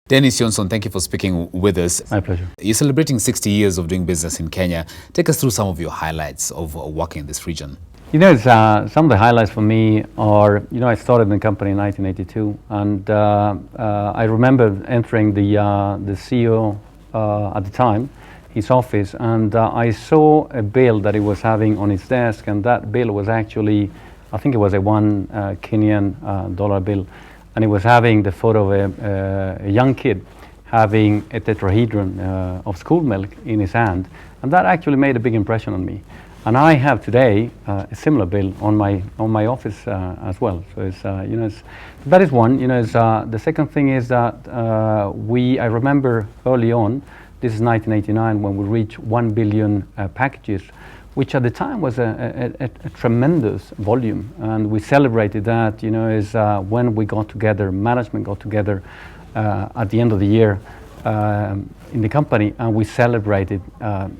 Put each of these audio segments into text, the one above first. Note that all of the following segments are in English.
Dennis Jonsson, thank you for speaking with us. My pleasure. You're celebrating 60 years of doing business in Kenya. Take us through some of your highlights of working in this region. Some of the highlights for me are, I started in the company in 1982, and I remember entering the CEO at the time, his office, and I saw a bill that he was having on his desk, and that bill was actually, I think it was a $1 Kenyan dollar bill, and he was having the photo of a young kid having a tetrahedron of school milk in his hand, and that actually made a big impression on me. And I have today a similar bill on my office as well. So that is one. The second thing is that I remember early on, this is 1989, when we reached 1 billion packages, which at the time was a tremendous volume, and we celebrated that. When we got together, management got together at the end of the year in the company, and we celebrated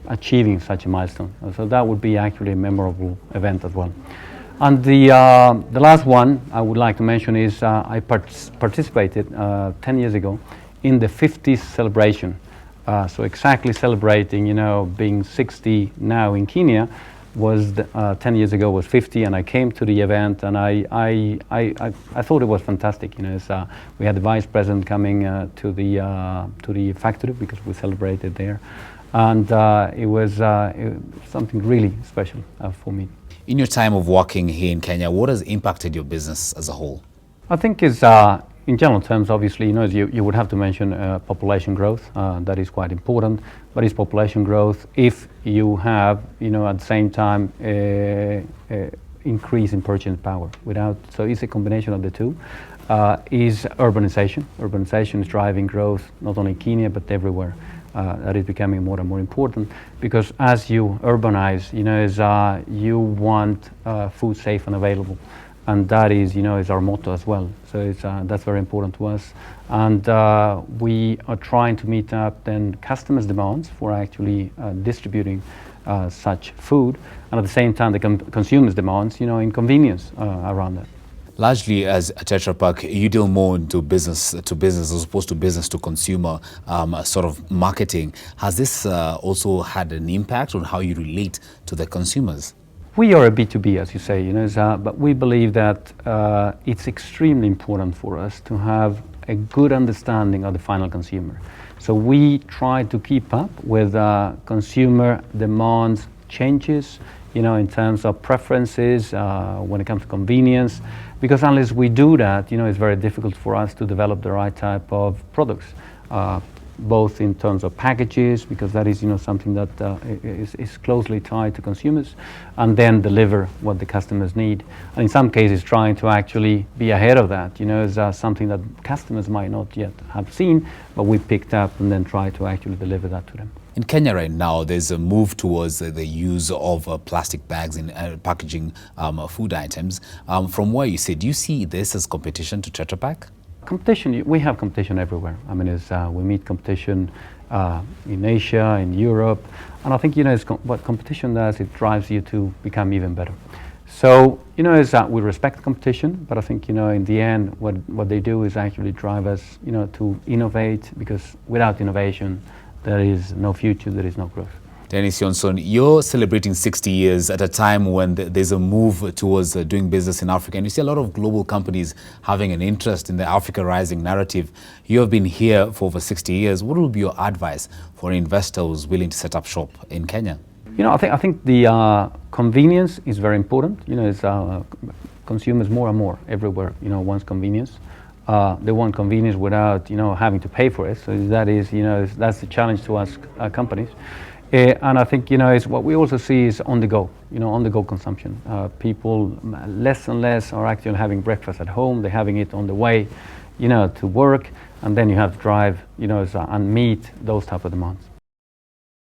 achieving such a milestone. So that would be actually a memorable event as well. And the last one I would like to mention is I participated 10 years ago in the 50th celebration. So exactly celebrating, being 60 now in Kenya, was 10 years ago was 50, and I came to the event, and I thought it was fantastic. We had the vice president coming to the factory because we celebrated there, and it was something really special for me. In your time of working here in Kenya, what has impacted your business as a whole? I think is in general terms, obviously, you would have to mention population growth. That is quite important. But it's population growth if you have, at the same time, increase in purchasing power. So it's a combination of the two. Is urbanization. Urbanization is driving growth not only in Kenya but everywhere. That is becoming more and more important because as you urbanize, you want food safe and available. And that is, is our motto as well. So that's very important to us. And we are trying to meet up then customers' demands for actually distributing such food, and at the same time the consumers' demands, in convenience around that. Largely, as a Tetra Pak, you deal more into business to business as opposed to business to consumer sort of marketing. Has this also had an impact on how you relate to the consumers? We are a B2B, as you say, but we believe that it's extremely important for us to have a good understanding of the final consumer. So we try to keep up with consumer demands, changes, in terms of preferences, when it comes to convenience, because unless we do that, it's very difficult for us to develop the right type of products. Both in terms of packages, because that is something that is closely tied to consumers, and then deliver what the customers need. And in some cases, trying to actually be ahead of that, is something that customers might not yet have seen, but we picked up and then try to actually deliver that to them. In Kenya right now, there's a move towards the use of plastic bags in packaging food items. From where you sit, do you see this as competition to Tetra Pak? Competition, we have competition everywhere. I mean, we meet competition in Asia, in Europe, and I think, what competition does, it drives you to become even better. So, we respect competition, but I think, in the end, what they do is actually drive us, to innovate, because without innovation, there is no future, there is no growth. Dennis Jonsson, you're celebrating 60 years at a time when there's a move towards doing business in Africa, and you see a lot of global companies having an interest in the Africa Rising narrative. You have been here for over 60 years. What will be your advice for an investor who's willing to set up shop in Kenya? I think the convenience is very important. Consumers more and more everywhere, wants convenience. They want convenience without, having to pay for it. So that is, that's the challenge to us companies. And I think, is what we also see is on the go consumption. People less and less are actually having breakfast at home. They're having it on the way, to work, and then you have to drive, and meet those type of demands.